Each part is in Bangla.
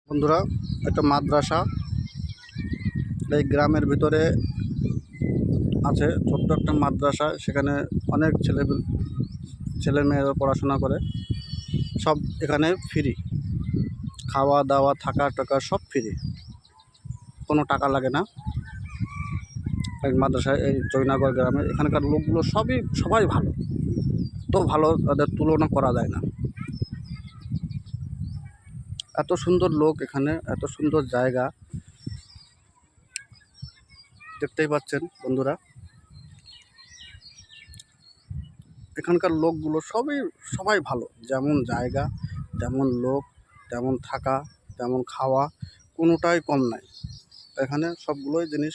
বন্ধুরা, একটা মাদ্রাসা এই গ্রামের ভিতরে আছে। ছোট্ট একটা মাদ্রাসা, সেখানে অনেক ছেলে মেয়েরা পড়াশোনা করে। সব এখানে ফ্রি, খাওয়া দাওয়া থাকা টাকা সব ফ্রি, কোনো টাকা লাগে না। এই মাদ্রাসায়, এই জয়নগর গ্রামে এখানকার লোকগুলো সবাই ভালো, তো ভালো তাদের তুলনা করা যায় না। এত সুন্দর লোক এখানে, এত সুন্দর জায়গা, দেখতেই পাচ্ছেন বন্ধুরা। এখানকার লোকগুলো সবাই ভালো, যেমন জায়গা তেমন লোক, তেমন থাকা, তেমন খাওয়া, কোনোটাই কম নাই। এখানে সবগুলোই জিনিস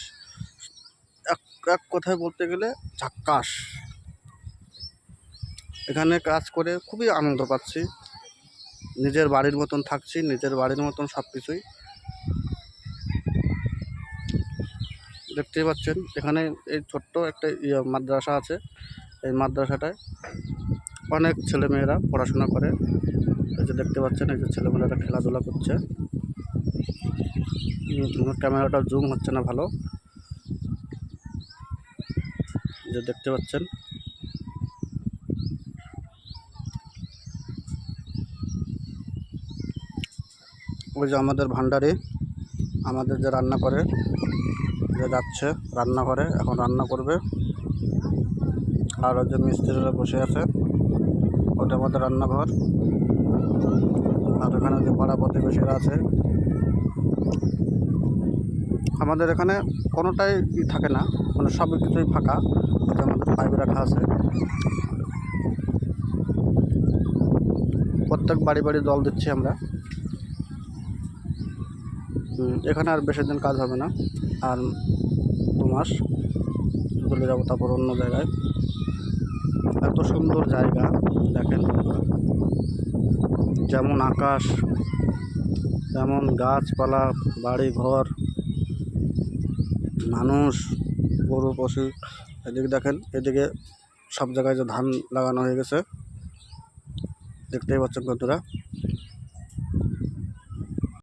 এক এক কথায় বলতে গেলে ঝাক্কাস। এখানে কাজ করে খুবই আনন্দ পাচ্ছি, নিজের বাড়ির মতন থাকছি, নিজের বাড়ির মতন সব কিছুই দেখতেই পাচ্ছেন। এখানে এই ছোট্ট একটা মাদ্রাসা আছে। এই মাদ্রাসাটায় অনেক ছেলেমেয়েরা পড়াশোনা করে। এই যে দেখতে পাচ্ছেন, এই যে ছেলেমেয়েরা খেলাধুলা করছে। ক্যামেরাটা জুম হচ্ছে না ভালো, যে দেখতে পাচ্ছেন। ওই যে আমাদের ভান্ডারি, আমাদের যে রান্না করে, যে যাচ্ছে রান্না করে, এখন রান্না করবে। আর ওই যে মিস্ত্রিরা বসে আছে, ওটা আমাদের রান্নাঘর। আর এখানে যে পাড়া প্রতিবেশীরা আছে, আমাদের এখানে কোনোটাই থাকে না, মানে সব কিছুই ফাঁকা। আমাদের পাইপ রাখা আছে, প্রত্যেক বাড়ি বাড়ি জল দিচ্ছি আমরা। এখানে আর বেশি দিন কাজ হবে না, আর 2 মাস চলে যাবো তারপর অন্য জায়গায়। এত সুন্দর জায়গা দেখেন, যেমন আকাশ তেমন গাছপালা, বাড়ি ঘর, মানুষ, গরু পশু। এদিকে দেখেন, এদিকে সব জায়গায় যে ধান লাগানো হয়ে গেছে, দেখতেই পাচ্ছেন বন্ধুরা।